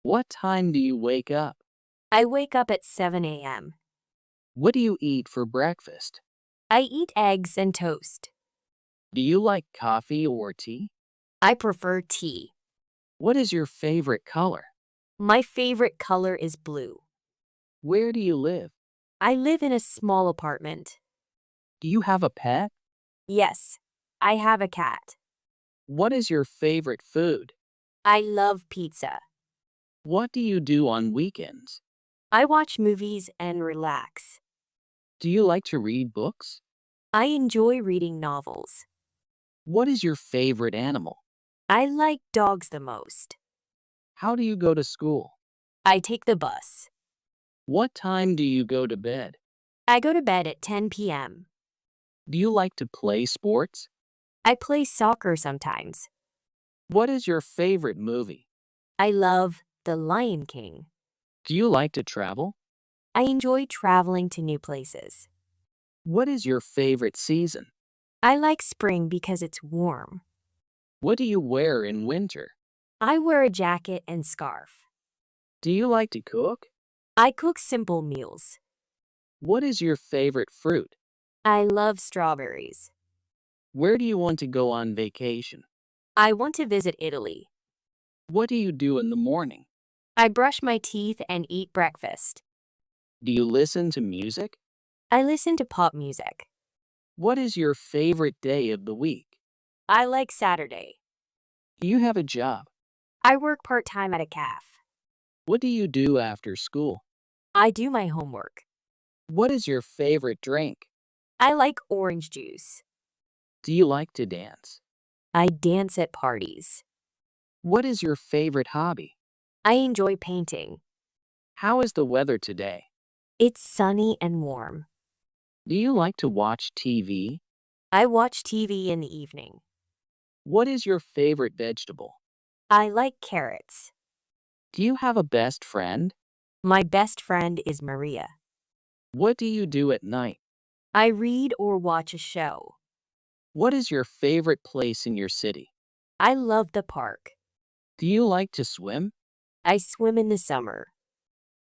What time do you wake up? I wake up at 7 a.m. What do you eat for breakfast? I eat eggs and toast. Do you like coffee or tea? I prefer tea. What is your favorite color? My favorite color is blue. Where do you live? I live in a small apartment. Do you have a pet? Yes, I have a cat. What is your favorite food? I love pizza. What do you do on weekends? I watch movies and relax. Do you like to read books? I enjoy reading novels. What is your favorite animal? I like dogs the most. How do you go to school? I take the bus. What time do you go to bed? I go to bed at 10 p.m. Do you like to play sports? I play soccer sometimes. What is your favorite movie? I love The Lion King. Do you like to travel? I enjoy traveling to new places. What is your favorite season? I like spring because it's warm. What do you wear in winter? I wear a jacket and scarf. Do you like to cook? I cook simple meals. What is your favorite fruit? I love strawberries. Where do you want to go on vacation? I want to visit Italy. What do you do in the morning? I brush my teeth and eat breakfast. Do you listen to music? I listen to pop music. What is your favorite day of the week? I like Saturday. Do you have a job? I work part-time at a cafe. What do you do after school? I do my homework. What is your favorite drink? I like orange juice. Do you like to dance? I dance at parties. What is your favorite hobby? I enjoy painting. How is the weather today? It's sunny and warm. Do you like to watch TV? I watch TV in the evening. What is your favorite vegetable? I like carrots. Do you have a best friend? My best friend is Maria. What do you do at night? I read or watch a show. What is your favorite place in your city? I love the park. Do you like to swim? I swim in the summer.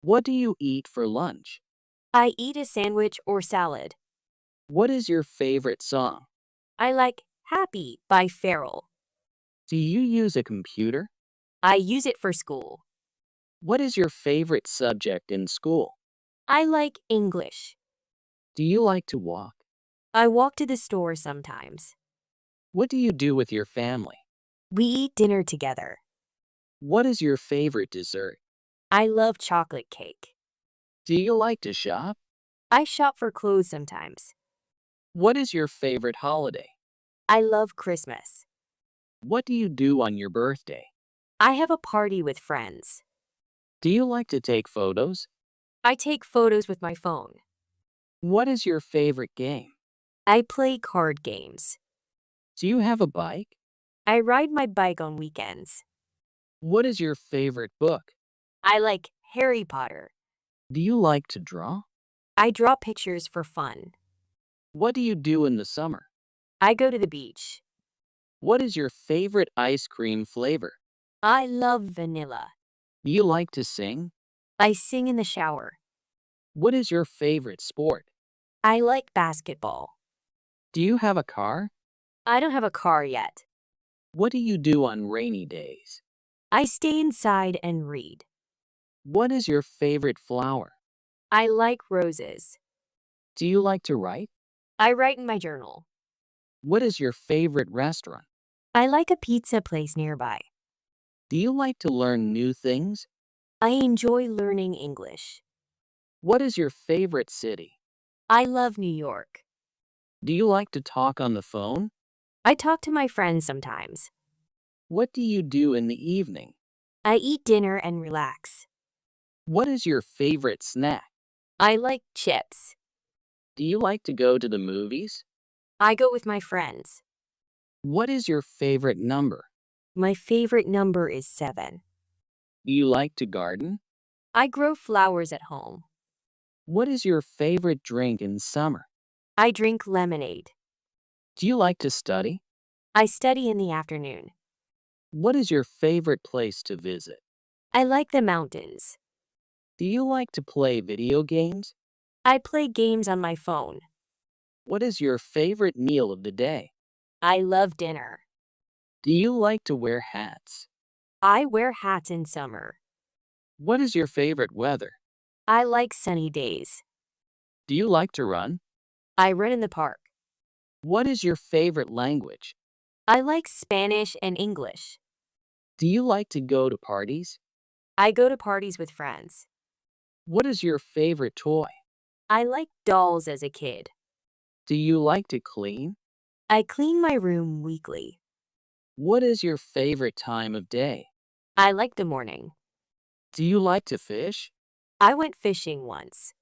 What do you eat for lunch? I eat a sandwich or salad. What is your favorite song? I like Happy by Farrell. Do you use a computer? I use it for school. What is your favorite subject in school? I like English. Do you like to walk? I walk to the store sometimes. What do you do with your family? We eat dinner together. What is your favorite dessert? I love chocolate cake. Do you like to shop? I shop for clothes sometimes. What is your favorite holiday? I love Christmas. What do you do on your birthday? I have a party with friends. Do you like to take photos? I take photos with my phone. What is your favorite game? I play card games. Do you have a bike? I ride my bike on weekends. What is your favorite book? I like Harry Potter. Do you like to draw? I draw pictures for fun. What do you do in the summer? I go to the beach. What is your favorite ice cream flavor? I love vanilla. Do you like to sing? I sing in the shower. What is your favorite sport? I like basketball. Do you have a car? I don't have a car yet. What do you do on rainy days? I stay inside and read. What is your favorite flower? I like roses. Do you like to write? I write in my journal. What is your favorite restaurant? I like a pizza place nearby. Do you like to learn new things? I enjoy learning English. What is your favorite city? I love New York. Do you like to talk on the phone? I talk to my friends sometimes. What do you do in the evening? I eat dinner and relax. What is your favorite snack? I like chips. Do you like to go to the movies? I go with my friends. What is your favorite number? My favorite number is 7. Do you like to garden? I grow flowers at home. What is your favorite drink in summer? I drink lemonade. Do you like to study? I study in the afternoon. What is your favorite place to visit? I like the mountains. Do you like to play video games? I play games on my phone. What is your favorite meal of the day? I love dinner. Do you like to wear hats? I wear hats in summer. What is your favorite weather? I like sunny days. Do you like to run? I run in the park. What is your favorite language? I like Spanish and English. Do you like to go to parties? I go to parties with friends. What is your favorite toy? I like dolls as a kid. Do you like to clean? I clean my room weekly. What is your favorite time of day? I like the morning. Do you like to fish? I went fishing once.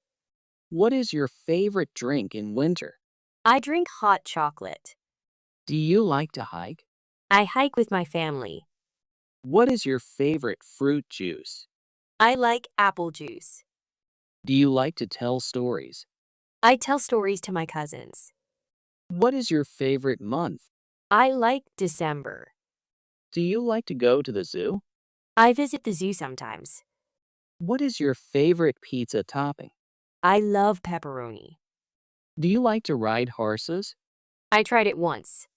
What is your favorite drink in winter? I drink hot chocolate. Do you like to hike? I hike with my family. What is your favorite fruit juice? I like apple juice. Do you like to tell stories? I tell stories to my cousins. What is your favorite month? I like December. Do you like to go to the zoo? I visit the zoo sometimes. What is your favorite pizza topping? I love pepperoni. Do you like to ride horses? I tried it once.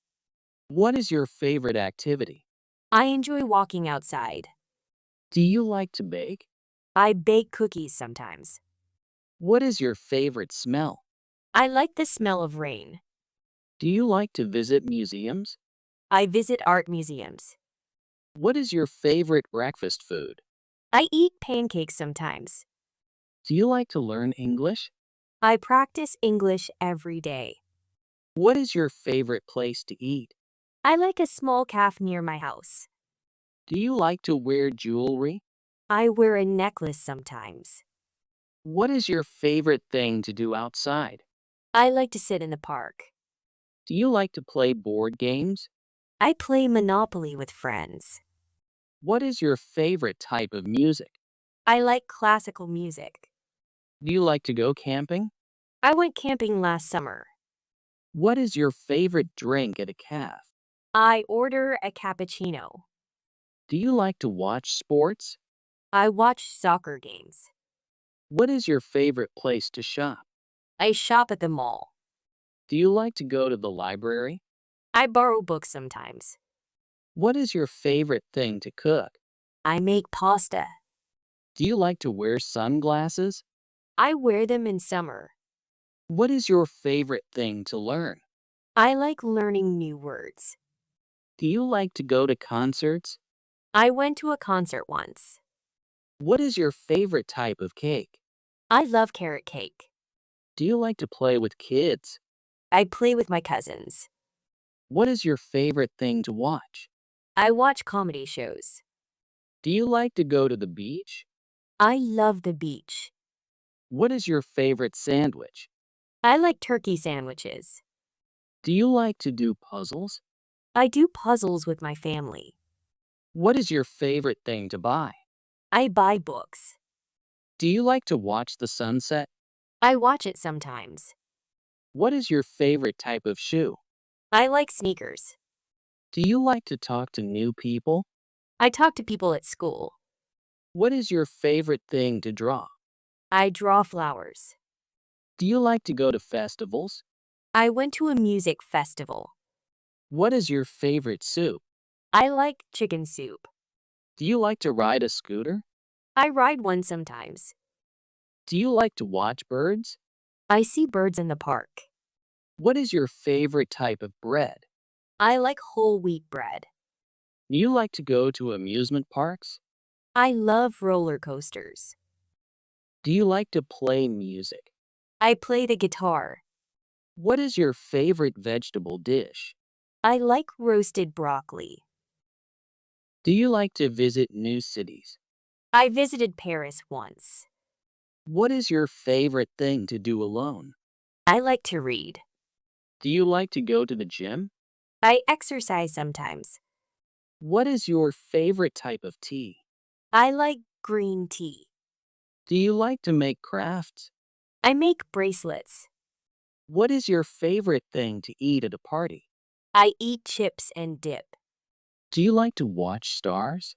What is your favorite activity? I enjoy walking outside. Do you like to bake? I bake cookies sometimes. What is your favorite smell? I like the smell of rain. Do you like to visit museums? I visit art museums. What is your favorite breakfast food? I eat pancakes sometimes. Do you like to learn English? I practice English every day. What is your favorite place to eat? I like a small cafe near my house. Do you like to wear jewelry? I wear a necklace sometimes. What is your favorite thing to do outside? I like to sit in the park. Do you like to play board games? I play Monopoly with friends. What is your favorite type of music? I like classical music. Do you like to go camping? I went camping last summer. What is your favorite drink at a cafe? I order a cappuccino. Do you like to watch sports? I watch soccer games. What is your favorite place to shop? I shop at the mall. Do you like to go to the library? I borrow books sometimes. What is your favorite thing to cook? I make pasta. Do you like to wear sunglasses? I wear them in summer. What is your favorite thing to learn? I like learning new words. Do you like to go to concerts? I went to a concert once. What is your favorite type of cake? I love carrot cake. Do you like to play with kids? I play with my cousins. What is your favorite thing to watch? I watch comedy shows. Do you like to go to the beach? I love the beach. What is your favorite sandwich? I like turkey sandwiches. Do you like to do puzzles? I do puzzles with my family. What is your favorite thing to buy? I buy books. Do you like to watch the sunset? I watch it sometimes. What is your favorite type of shoe? I like sneakers. Do you like to talk to new people? I talk to people at school. What is your favorite thing to draw? I draw flowers. Do you like to go to festivals? I went to a music festival. What is your favorite soup? I like chicken soup. Do you like to ride a scooter? I ride one sometimes. Do you like to watch birds? I see birds in the park. What is your favorite type of bread? I like whole wheat bread. Do you like to go to amusement parks? I love roller coasters. Do you like to play music? I play the guitar. What is your favorite vegetable dish? I like roasted broccoli. Do you like to visit new cities? I visited Paris once. What is your favorite thing to do alone? I like to read. Do you like to go to the gym? I exercise sometimes. What is your favorite type of tea? I like green tea. Do you like to make crafts? I make bracelets. What is your favorite thing to eat at a party? I eat chips and dip. Do you like to watch stars?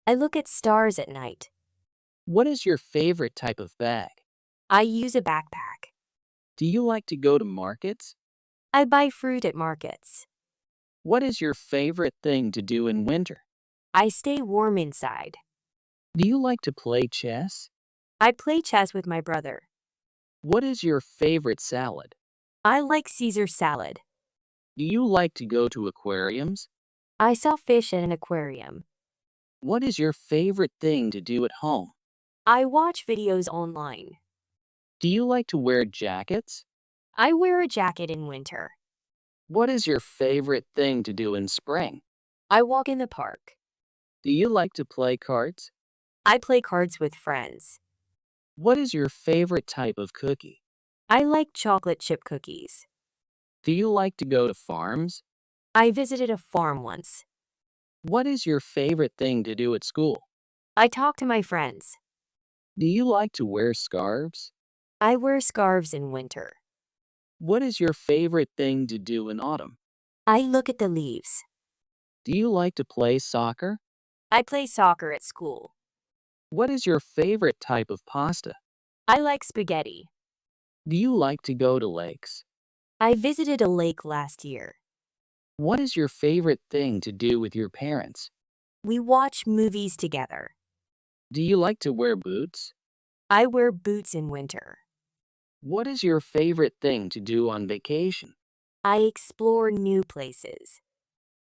I look at stars at night. What is your favorite type of bag? I use a backpack. Do you like to go to markets? I buy fruit at markets. What is your favorite thing to do in winter? I stay warm inside. Do you like to play chess? I play chess with my brother. What is your favorite salad? I like Caesar salad. Do you like to go to aquariums? I saw fish at an aquarium. What is your favorite thing to do at home? I watch videos online. Do you like to wear jackets? I wear a jacket in winter. What is your favorite thing to do in spring? I walk in the park. Do you like to play cards? I play cards with friends. What is your favorite type of cookie? I like chocolate chip cookies. Do you like to go to farms? I visited a farm once. What is your favorite thing to do at school? I talk to my friends. Do you like to wear scarves? I wear scarves in winter. What is your favorite thing to do in autumn? I look at the leaves. Do you like to play soccer? I play soccer at school. What is your favorite type of pasta? I like spaghetti. Do you like to go to lakes? I visited a lake last year. What is your favorite thing to do with your parents? We watch movies together. Do you like to wear boots? I wear boots in winter. What is your favorite thing to do on vacation? I explore new places.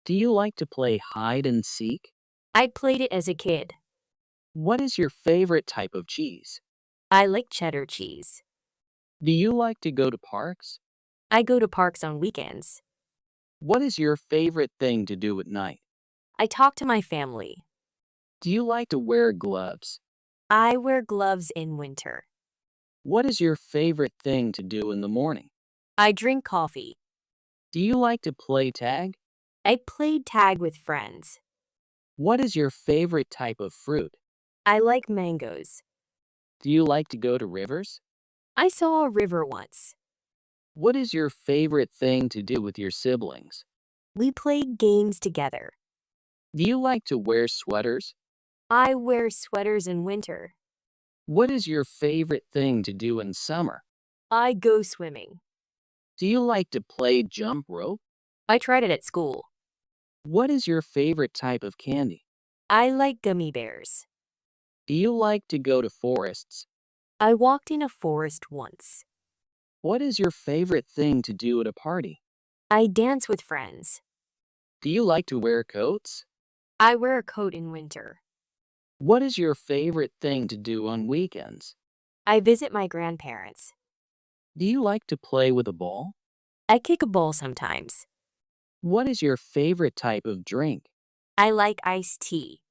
Do you like to play hide and seek? I played it as a kid. What is your favorite type of cheese? I like cheddar cheese. Do you like to go to parks? I go to parks on weekends. What is your favorite thing to do at night? I talk to my family. Do you like to wear gloves? I wear gloves in winter. What is your favorite thing to do in the morning? I drink coffee. Do you like to play tag? I played tag with friends. What is your favorite type of fruit? I like mangoes. Do you like to go to rivers? I saw a river once. What is your favorite thing to do with your siblings? We played games together. Do you like to wear sweaters? I wear sweaters in winter. What is your favorite thing to do in summer? I go swimming. Do you like to play jump rope? I tried it at school. What is your favorite type of candy? I like gummy bears. Do you like to go to forests? I walked in a forest once. What is your favorite thing to do at a party? I dance with friends. Do you like to wear coats? I wear a coat in winter. What is your favorite thing to do on weekends? I visit my grandparents. Do you like to play with a ball? I kick a ball sometimes. What is your favorite type of drink? I like iced tea.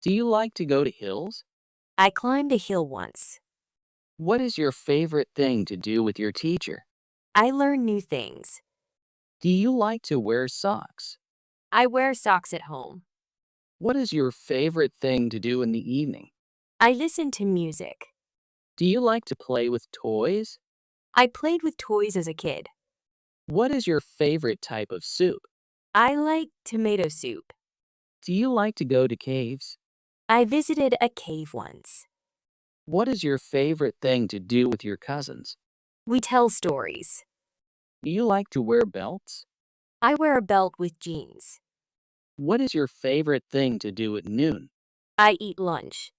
Do you like to go to hills? I climbed a hill once. What is your favorite thing to do with your teacher? I learn new things. Do you like to wear socks? I wear socks at home. What is your favorite thing to do in the evening? I listen to music. Do you like to play with toys? I played with toys as a kid. What is your favorite type of soup? I like tomato soup. Do you like to go to caves? I visited a cave once. What is your favorite thing to do with your cousins? We tell stories. Do you like to wear belts? I wear a belt with jeans. What is your favorite thing to do at noon? I eat lunch.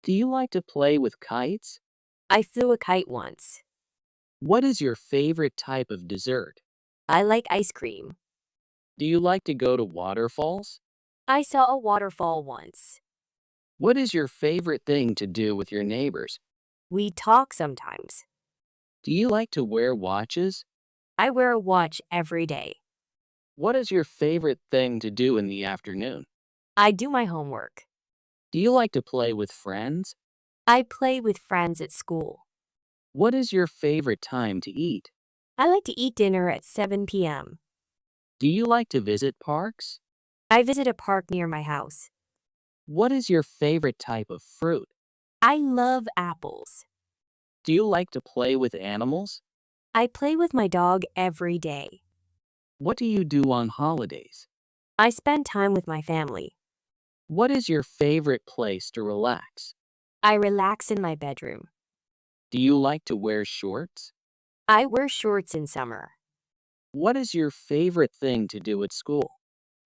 Do you like to play with kites? I flew a kite once. What is your favorite type of dessert? I like ice cream. Do you like to go to waterfalls? I saw a waterfall once. What is your favorite thing to do with your neighbors? We talk sometimes. Do you like to wear watches? I wear a watch every day. What is your favorite thing to do in the afternoon? I do my homework. Do you like to play with friends? I play with friends at school. What is your favorite time to eat? I like to eat dinner at 7 p.m. Do you like to visit parks? I visit a park near my house. What is your favorite type of fruit? I love apples. Do you like to play with animals? I play with my dog every day. What do you do on holidays? I spend time with my family. What is your favorite place to relax? I relax in my bedroom. Do you like to wear shorts? I wear shorts in summer. What is your favorite thing to do at school?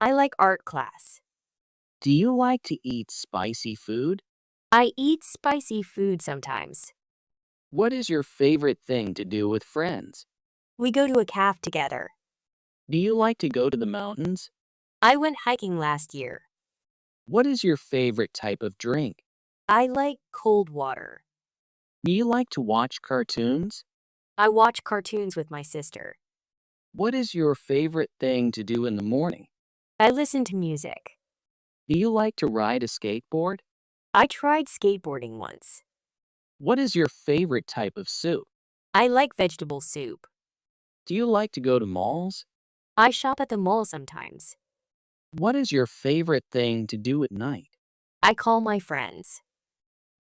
I like art class. Do you like to eat spicy food? I eat spicy food sometimes. What is your favorite thing to do with friends? We go to a cafe together. Do you like to go to the mountains? I went hiking last year. What is your favorite type of drink? I like cold water. Do you like to watch cartoons? I watch cartoons with my sister. What is your favorite thing to do in the morning? I listen to music. Do you like to ride a skateboard? I tried skateboarding once. What is your favorite type of soup? I like vegetable soup. Do you like to go to malls? I shop at the mall sometimes. What is your favorite thing to do at night? I call my friends.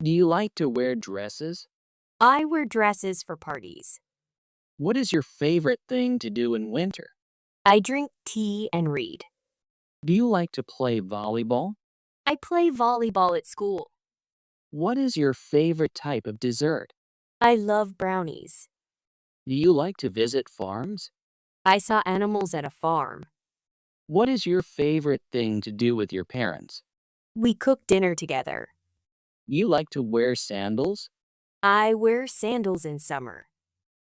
Do you like to wear dresses? I wear dresses for parties. What is your favorite thing to do in winter? I drink tea and read. Do you like to play volleyball? I play volleyball at school. What is your favorite type of dessert? I love brownies. Do you like to visit farms? I saw animals at a farm. What is your favorite thing to do with your parents? We cook dinner together. Do you like to wear sandals? I wear sandals in summer.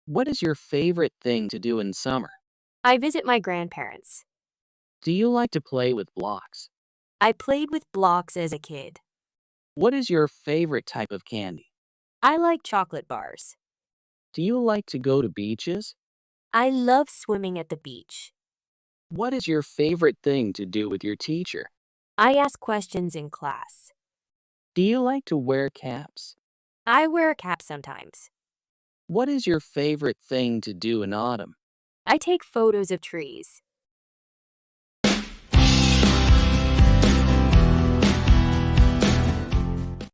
What is your favorite thing to do in summer? I visit my grandparents. Do you like to play with blocks? I played with blocks as a kid. What is your favorite type of candy? I like chocolate bars. Do you like to go to beaches? I love swimming at the beach. What is your favorite thing to do with your teacher? I ask questions in class. Do you like to wear caps? I wear a cap sometimes. What is your favorite thing to do in autumn? I take photos of trees.